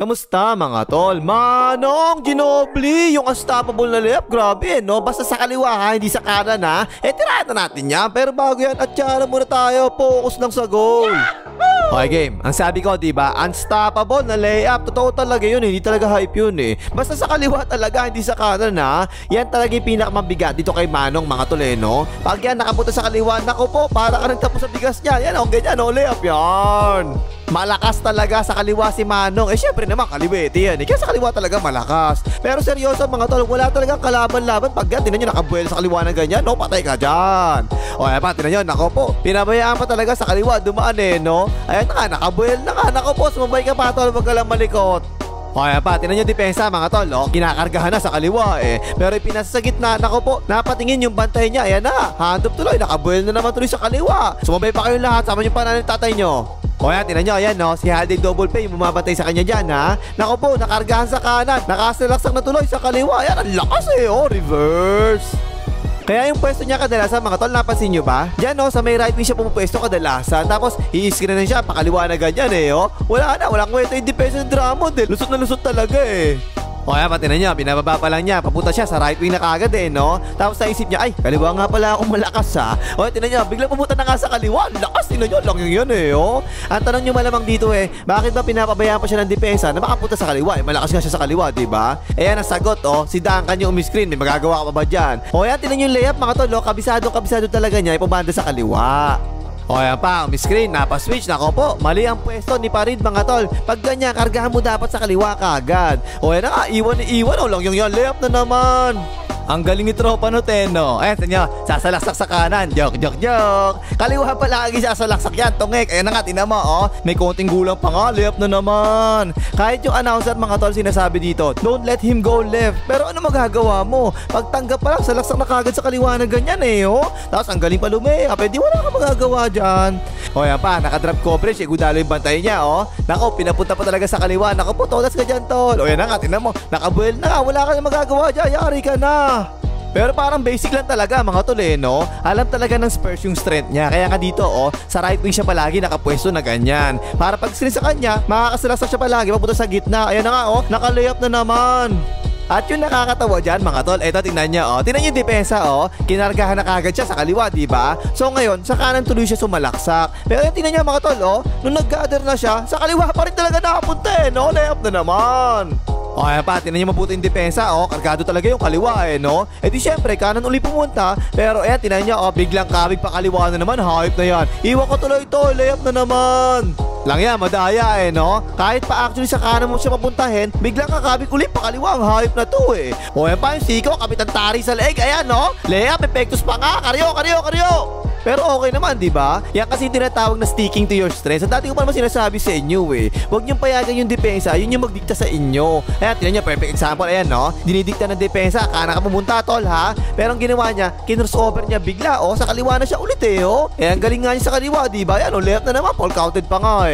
Kamusta mga tol? Manong Ginobili, yung unstoppable na layup, grabe no? Basta sa kaliwa ha, hindi sa kanan ha. Tirahan na natin yan. Pero bago yan, atsara muna tayo. Focus lang sa goal. Okay game, ang sabi ko diba, unstoppable na layup. Totoo talaga yun, hindi talaga hype yun eh. Basta sa kaliwa talaga, hindi sa kanan ha. Yan talaga yung pinakamabigat dito kay Manong mga tol no? Pag yan nakapunta sa kaliwa, naku po, para ka nagtapos sa bigas niya. Yan o, ganyan o, layup yan. Malakas talaga sa kaliwa si Manong. Syempre naman kaliwete yan Kaya sa kaliwa talaga malakas. Pero seryoso mga tol, wala talagang kalaban-laban. Pag yan, tinan nyo nakabuel sa kaliwa ng ganyan, no? Patay ka dyan. O ayan pa, tinan nyo, nako po, pinabayaan pa talaga sa kaliwa, dumaan no? Ayan na nga, nakabuel na nga, nako po, sumabay ka pa tol, wag ka lang malikot. O ayan pa, tinan nyo depensa mga tol, kinakargahan na sa kaliwa Pero pinasa sa gitna, nako po, napatingin yung bantay niya. Ayan na, hand up tuloy, nakabuel na naman tuloy sa kaliwa. Sumabay pa kayong lahat, sama nyo pa na ng tatay nyo. O yan, tinan nyo, ayan no, si Haldig Double Pay, bumabantay sa kanya dyan ha. Naku po, nakargahan sa kanan, nakasalaksak na tuloy sa kaliwa. Ayan, ang lakas reverse. Kaya yung pwesto niya kadalasan mga tol, napansin nyo ba? Diyan sa may right wing siya pumupwesto kadalasan. Tapos i-screen na siya, pakaliwa na ganyan walang kwento yung defense ng Drummond lusot na lusot talaga O kaya patinan niya, binababa pa lang niya, papunta siya sa right wing na kagad no? Tapos naisip niya, ay, kaliwa nga pala akong malakas ha. O tinan niya, biglang pumunta na nga sa kaliwa. Lakas, tinan niyo, lang yun Ang tanong niyo malamang dito bakit ba pinapabayaan pa siya ng depensa na makapunta sa kaliwa? Malakas nga siya sa kaliwa, diba? Ayan ang sagot si Duncan yung umiscreen, may magagawa ka pa ba dyan? O yan, tinan niyo yung layup mga tol, kabisado talaga niya, ipabanda sa kaliwa. O yan pa, screen, napaswitch, nako po, mali ang pwesto ni Parid mga tol. Pag ganyan, kargahan mo dapat sa kaliwa kaagad. O yan na, iwan lang yung layup na naman. Ang galing ni tropa no Teno. Ayan, tanyo, sasalaksak sa kanan. Joke. Kaliwa pa lagi sasalaksak yan, tungek. Ayan na nga, tinan mo may konting gulang pa nga, layup na naman. Kahit yung announcer mga tol sinasabi dito, don't let him go left. Pero ano magagawa mo? Pagtanggap pa lang, salaksak na kagad sa kaliwa na ganyan Tapos ang galing pa lumayap, di wala ka magagawa dyan. O yan pa, nakadrop coverage, gudalo yung bantay niya Nako, pinapunta pa talaga sa kaliwa. Nako po, todas ka dyan tol. O yan na nga, tinan mo, nakabuel na, wala ka na magagawa dyan, yari ka na. Pero parang basic lang talaga mga tol no? Alam talaga ng Spurs yung strength niya. Kaya nga dito sa right wing siya palagi nakapwesto na ganyan. Para pag screen sa kanya, makakasalaksak siya palagi papunta sa gitna. Ayan na nga nakalayup na naman. At yung nakakatawa dyan mga tol, eto tingnan niya tingnan yung depensa kinargahan na kagad siya sa kaliwa, diba? So ngayon, sa kanan tuloy siya sumalaksak. Pero yung tingnan niya mga tol nung nag-gather na siya, sa kaliwa pa rin talaga nakapunta layup na naman. O ayan pa, tinan niyo mabuti yung depensa kargado talaga yung kaliwa no? Di syempre, kanan uli pumunta. Pero ayan, tinan niya biglang kabig pa kaliwa na naman, hype na yan. Iwan ko tuloy ito, layup na naman. Lang yan, madaya no? Kahit pa actually sa kanan mo siya mapuntahin, biglang kakabig uli pa kaliwa, ang hype na to O ayan pa yung Siko, Kapitan Tari sa leg, ayan layup, epektos pa nga, karyo. Pero okay naman, di ba? Yan kasi tinatawag na sticking to your strengths. At dati ko pa naman sinasabi sa inyo huwag niyong payagan yung depensa, yun yung magdikta sa inyo. Ayan, tinan niyo, perfect example, ayan dinidikta ng depensa, kanan ka pumunta tol ha. Pero ang ginawa niya, kinrossover niya bigla sa kaliwa na siya ulit Ayan, galing nga niya sa kaliwa, di ba? Ayan, layup na naman, full counted pa nga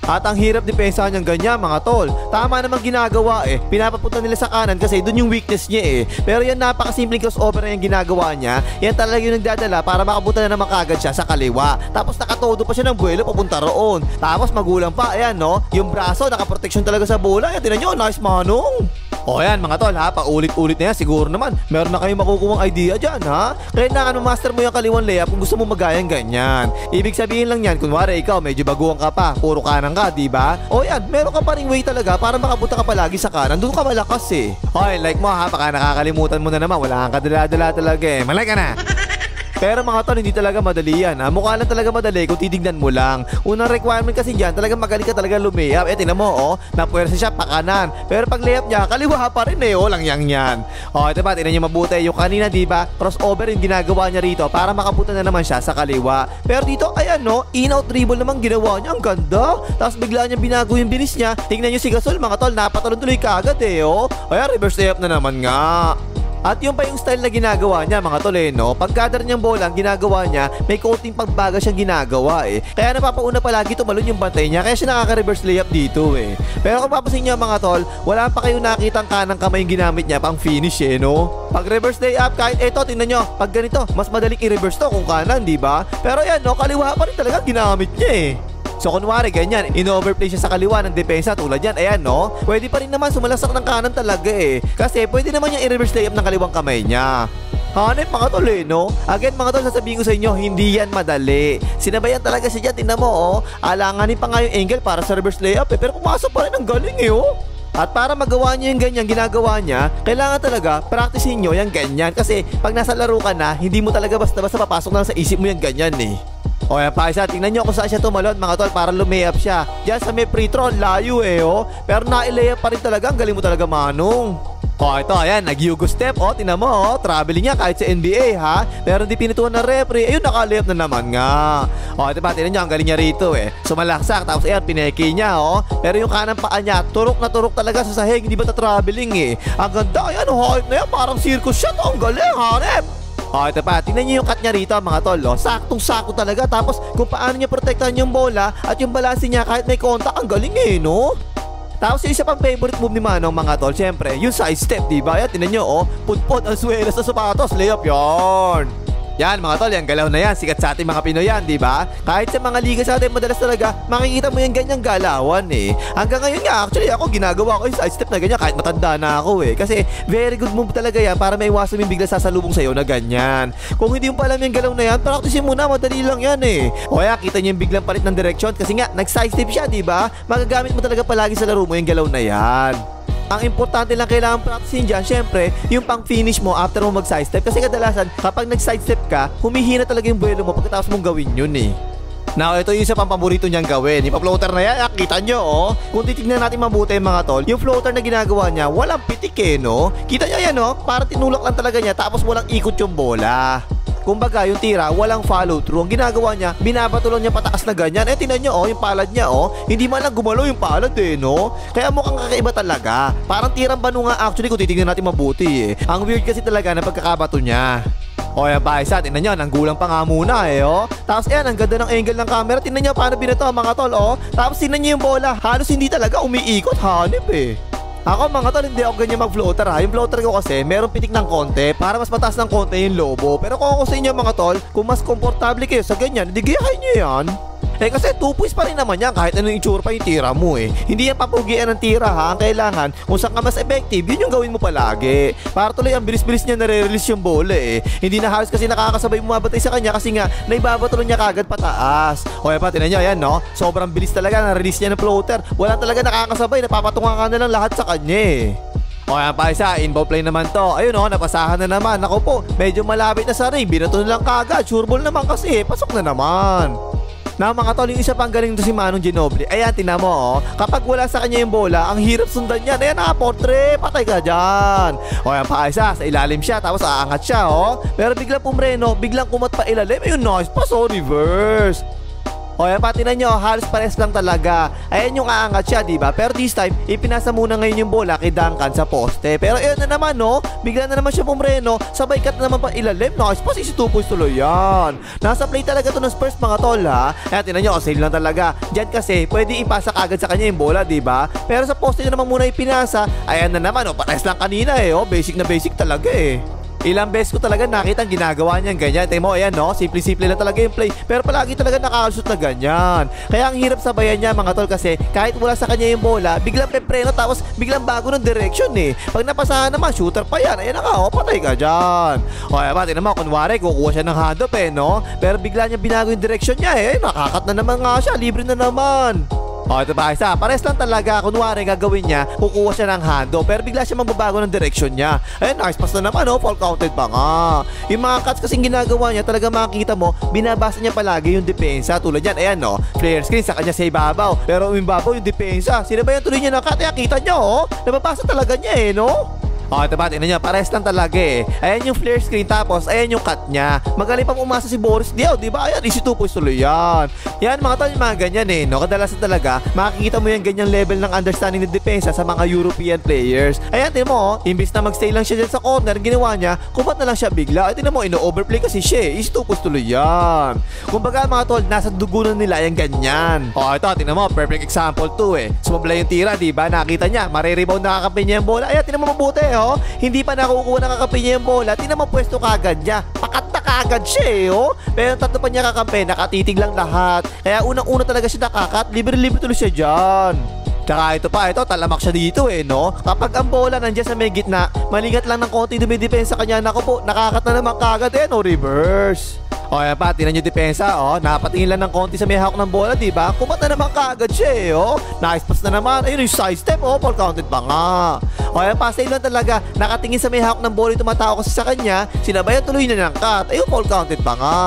At ang hirap depensa niyang ganyan mga tol. Tama namang ginagawa pinapapunta nila sa kanan kasi doon yung weakness niya Pero yan napakasimpleng crossover na yung ginagawa niya. Yan talaga yung nagdadala para makapunta na naman kagad siya sa kaliwa. Tapos nakatodo pa siya ng buwelo papunta roon. Tapos magulang pa, ayan yung braso nakaproteksyon talaga sa bola. Ayan, tinan nyo, nice Manong. O yan mga tol ha, paulit-ulit na yan, siguro naman meron na kayong makukuhang idea dyan ha. Kaya master mo yung kaliwang layup kung gusto mo magayang ganyan. Ibig sabihin lang yan, kunwari ikaw medyo baguhan ka pa, puro kanan ka, diba? O yan, meron ka pa ring way talaga para makapunta ka palagi sa kanan, doon ka malakas Okay, like mo ha, baka nakakalimutan mo na naman, wala kang kadala-dala talaga malay ka na. Pero mga tol, hindi talaga madali yan mukha lang talaga madali kung titignan mo lang. Unang requirement kasi dyan, talagang magaling ka talaga lumayap. Tingnan mo napwersa siya pa kanan. Pero pag layup niya, kaliwa pa rin lang yan. Ito ba, tingnan niyo mabuti. Yung kanina diba, crossover yung ginagawa niya rito para makapunta na naman siya sa kaliwa. Pero dito, ayan in-out dribble naman ginawa niya. Ang ganda. Tapos bigla niya binago yung bilis niya. Tingnan niyo si Gasol mga tol, napatalon tuloy kagad Ayan, reverse layup na naman nga. At yung pa yung style na ginagawa niya mga tol pag-gather niyang bola, ang ginagawa niya, may coating pagbaga siyang ginagawa Kaya napapauna palagi tumalon yung bantay niya, kaya siya nakaka-reverse layup dito Pero kung papasin niyo mga tol, wala pa kayong nakitang kanang kamay yung ginamit niya pang finish Pag reverse layup, kahit tingnan niyo, pag ganito, mas madaling i-reverse to kung kanan, di ba? Pero yan kaliwa pa rin talaga ginamit niya So kunwari ganyan, in-overplay siya sa kaliwa ng depensa tulad yan. Ayan no, pwede pa rin naman sumalaksak ng kanan talaga eh. Kasi pwede naman niya i-reverse layup ng kaliwang kamay niya. Hanep mga tol eh, no? Again mga tol, sasabihin ko sa inyo, hindi yan madali. Sinabayan talaga siya dyan, tingnan mo oh. Alanganin pa nga yung angle para sa reverse layup eh, pero pumasok pa rin ang galing eh oh. At para magawa niyo yung ganyan ginagawa niya, kailangan talaga practicein niyo yung ganyan. Kasi pag nasa laro ka na, hindi mo talaga basta-basta papasok na sa isip mo yung ganyan eh. O yan pa isa, tingnan nyo kung saan siya tumalon mga tol para lumayap siya. Diyan sa may free throw, layo eh oh. Pero nailayap pa rin talaga, ang galing mo talaga Manong. O ito, ayan, nag-yugo step. O, tingnan mo, o, traveling niya kahit sa NBA, ha? Pero hindi pinituan ng referee. Ayun, nakalayap na naman nga. O, ito pa, tingnan nyo, ang galing niya rito, eh. Sumalaksak, tapos ayan, pineki niya, o. Pero yung kanang paa niya, turok na turok talaga sa sahig. Hindi ba traveling, eh? Ang ganda, ayan, height na yan, parang circus shot. Ang galing, hanep. O, ito pa, tingnan nyo yung cut niya rito, mga tol, o. Saktong-sakto talaga. Tapos, kung paano niya protektahan yung bola at yung balanse niya kahit may contact, ang galing, eh, no? Tapos yung isa pang favorite move ni Manong mga tol, syempre, yung side step, diba? Yan, tinan nyo, oh, putpot ang swela sa sapatos, layup yon. Yan mga tol, yung galaw na yan, sikat sa ating mga Pinoy yan, diba? Kahit sa mga liga sa atin, madalas talaga, makikita mo yung ganyang galawan eh. Hanggang ngayon nga, actually ako, ginagawa ko yung side step na ganyan kahit matanda na ako eh. Kasi very good move talaga yan para maiwasan yung bigla sasalubong sa'yo na ganyan. Kung hindi mo pa alam yung galaw na yan, practicein mo na, madali lang yan eh. O kaya, kita nyo yung biglang palit ng direction kasi nga, nag-side step siya, diba? Magagamit mo talaga palagi sa laro mo yung galaw na yan. Ang importante lang kailangan practicein dyan, syempre, yung pang-finish mo after mo mag-sidestep. Kasi kadalasan, kapag nag-sidestep ka, humihina talaga yung buwelo mo pagkatapos mong gawin yun eh. Now, ito yung isa pang paborito niyang gawin. Yung pa-floater na yan, kita nyo oh. Kung titignan natin mabuti mga tol, yung floater na ginagawa niya, walang pitik eh no. Kita nyo yan oh, para tinulak lang talaga niya tapos walang ikot yung bola. Kumbaga, yung tira, walang follow through. Ang ginagawa niya, binabato lang niya pataas na ganyan. Eh, tinan nyo, oh, yung palad niya, oh. Hindi man lang gumalaw yung palad, eh, no? Kaya mukhang kakaiba talaga. Parang tirang bano nga, actually, kung titignan natin mabuti, eh. Ang weird kasi talaga na pagkakabato niya. O, yan pa isa, tinan nyo, nanggulang pa nga muna, eh, oh. Tapos, ayan, ang ganda ng angle ng camera. Tinan nyo, paano binato, mga tol, oh. Tapos, tinan nyo yung bola. Halos hindi talaga umiikot, hanip, eh. Ako mga tol, hindi ako ganyan mag-floater ha. Yung floater ko kasi, meron pitik ng konti para mas mataas ng konti yung lobo. Pero kung ako sa inyo mga tol, kung mas komportable kayo sa ganyan, hindi gayahin nyo yan. Eh kasi 2 points pa rin naman yan kahit anong itsura pa yung tira mo eh. Hindi yan papugian ng tira ha. Ang kailangan, kung saan ka mas effective, yun yung gawin mo palagi. Para tuloy ang bilis-bilis niya nare-release yung bola eh. Hindi na halos kasi nakakasabay bumabatay sa kanya kasi nga naibabatalo niya kagad pataas. O yan pa, tinan nyo, yan no. Sobrang bilis talaga na-release niya ng floater. Wala talaga nakakasabay, napapatungan ka na lang lahat sa kanya eh. O yan pa isa, inbound play naman to. Ayun o, napasahan na naman. Ako po, medyo malapit na sa ring. Binato na lang kagad. Sure ball naman kasi, pasok na naman. Na mga tol, yung isa pang galing to si Manong Ginobili. Ayan, tingnan mo oh. Kapag wala sa kanya yung bola, ang hirap sundan yan. Ayan na, portrait, patay ka dyan. O yan pa isa, sa ilalim siya, tapos aangat siya oh. Pero biglang pumreno, biglang kumat pa ilalim. Ayun, nice pass oh, reverse. O yan pa, tinan nyo, halos pares lang talaga. Ayan yung aangat siya, diba? Pero this time, ipinasa muna ngayon yung bola kay Duncan sa poste. Pero ayun na naman, no? Bigla na naman siya pumreno, sabay cut na naman pa ilalim. Nice pass, isi 2 points tuloy yan. Nasa play talaga to ng Spurs mga tol, ha? Ayan, tinan nyo, save lang talaga. Diyan kasi, pwede ipasa kagad sa kanya yung bola, diba? Pero sa poste nyo naman muna ipinasa. Ayan na naman, oh, pares lang kanina eh, oh. Basic na basic talaga eh. Ilang beses ko talaga nakita ang ginagawa niyan ganyan. Tingnan mo, ayan no, simple-simple lang talaga yung play. Pero palagi talaga nakakashoot na ganyan. Kaya ang hirap sabayan niya mga tol kasi kahit wala sa kanya yung bola, biglang pepreno tapos biglang bago ng direction eh. Pag napasahan naman, shooter pa yan. Ayan na nga, oh, patay ka dyan. O ayan ba, tingnan mo, kunwari kukuha siya ng handoff eh no. Pero bigla niya binago yung direction niya eh. Nakakat na naman nga siya, libre na naman. O ito pa isa, pares lang talaga. Kunwari gagawin niya, kukuha siya ng hando, pero bigla siya magbabago ng direction niya. Ayun, nice pass na naman, oh, fall counted pa nga. Yung mga cuts kasing ginagawa niya, talaga makikita mo, binabasa niya palagi yung depensa. Tulad yan, ayan no, player screen sa kanya sa ibabaw, pero umibabaw yung depensa. Sino ba yung tuloy niya ng cut? Ayan, kita niyo oh, nababasa talaga niya eh no. O, ito ba, tingnan nyo, pares lang talaga eh. Ayan yung flare screen, tapos ayan yung cut niya. Magaling pang umasa si Boris Diaw, diba? Ayan, easy 2 points tuloy yan. Yan, mga tol, yung mga ganyan eh, no? Kadalasan talaga, makikita mo yung ganyang level ng understanding ng depensa sa mga European players. Ayan, tingnan mo, oh, imbis na magstay lang siya dyan sa corner, ginawa niya, kumat na lang siya bigla. Ay, tingnan mo, ino-overplay kasi siya eh. Easy 2 points tuloy yan. Kumbaga, mga tol, nasa dugo na nila yung ganyan. O, ito, tingnan mo, perfect example to eh. Sumabla yung tira, diba? Nakita niya, marirebound nakakapin niya yung bola. Ayan, tingnan mo mabuti, oh. Hindi pa nakukuha nakakapin niya yung bola. Tingnan mo pwesto kagad niya. Pakat na kagad siya eh, oh. Pero yung tatlo pa niya kakampi, nakatitig lang lahat. Kaya unang-una talaga siya nakakat, libre-libre tuloy siya dyan. Tsaka ito, talamak siya dito eh, no? Kapag ang bola nandiyan sa may gitna, malingat lang ng konti dumidepensa kanya, naku po, nakakat na naman kagad eh, no? Reverse. O yan pa, tinan nyo depensa, oh. Napatingin lang ng konti sa may hawak ng bola, diba? Kumat na naman kaagad siya eh, oh. Nice pass na naman. Ayun yung side step, oh. Ball counted pa nga. O yan pa, save lang talaga. Nakatingin sa may hawak ng bola, tumatao kasi sa kanya. Sinabayan tuloy na ng cut. Ayun, ball counted pa nga.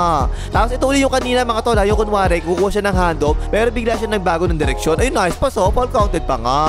Tapos ito ulit yung kanina mga tol, yung kunwari, kukuha siya ng handoff, pero bigla siya nagbago ng direksyon. Ayun, nice pass, oh. Ball counted pa nga.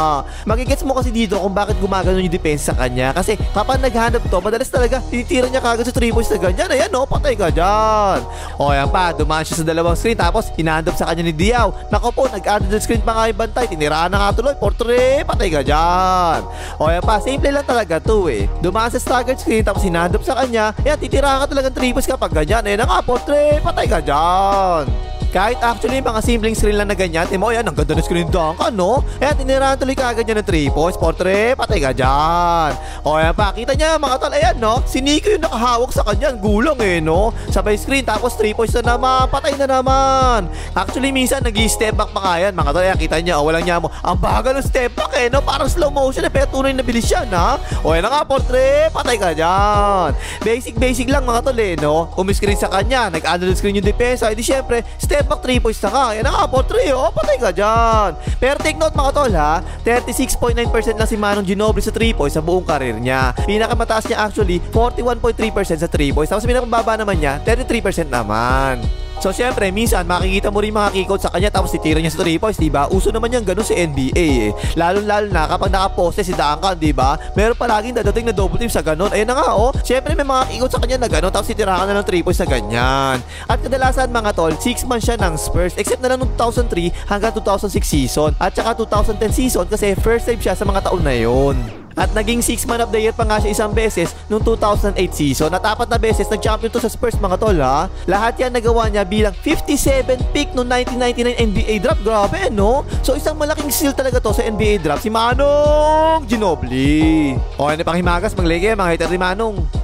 Magigets mo kasi dito kung bakit gumagano yung depensa sa kanya. Kasi kapag nag-handoff to, madalas talaga, tinitira niya kagad sa 3 points na ganyan. Ayan, oh, patay ka dyan. O yan pa, dumaan siya sa dalawang screen tapos hinandop sa kanya ni Diaw. Nako po, nag-under screen pa nga yung bantay. Tiniraan na nga tuloy. Portrait, patay ka dyan. O yan pa, simple lang talaga to eh. Dumaan sa staggered screen tapos hinandop sa kanya. Yan, titiraan ka talagang 3 points kapag ganyan. Ayan na nga, portrait, patay ka dyan. Kahit actually mga simpleng screen lang na ganyan, mo yan, ang ganda ng screen dunk, no? Kaya tinirahan tuloy kagad niya ng 3 points, portrait, patay ka dyan. O yan pa, kita niya mga tol, ayan no? Si Nico yung nakahawak sa kanya, gulang eh no? Sabay screen, tapos 3 points na naman, patay na naman. Actually minsan nag-i-step back pa nga yan, mga tol, ayan, kita niya, walang niya mo. Ang bagal ng step back eh no? Parang slow motion eh, pero tunay na bilis yan ha? O yan na nga, portrait, patay ka dyan. Basic lang mga tol eh no? Umiscreen sa kanya, nag-under screen yung depensa, edi syempre, step back 3 points na ka. Yan na nga, portrait, oh, patay ka dyan. Pero take note mga tol ha, 36.9% lang si Manong Ginobili sa 3 points sa buong karir niya. Pinakamataas niya actually, 41.3% sa 3 points. Tapos pinakamababa naman niya, 33% naman. So syempre, minsan makikita mo rin mga keycode sa kanya tapos titira niya sa 3 points, diba? Uso naman yan ganun sa NBA eh. Lalo-lalo na kapag nakaposte si Duncan, diba? Meron palaging dadating na double team sa ganun. Ayun na nga, oh. Syempre may mga keycode sa kanya na ganun tapos titira ka na ng 3 points na ganyan. At kadalasan mga tol, 6 months siya ng Spurs except na lang noong 2003 hanggang 2006 season at saka 2010 season kasi first time siya sa mga taon na yun. At naging 6 man of the year pa nga siya isang beses noong 2008 season at 4 na beses nag-champion to sa Spurs mga tol ha. Lahat yan nagawa niya bilang 57 pick noong 1999 NBA draft. Grabe no? So isang malaking steal talaga to sa NBA draft si Manong Ginobili. O ano pang himagas, maglege mga hater ni Manong.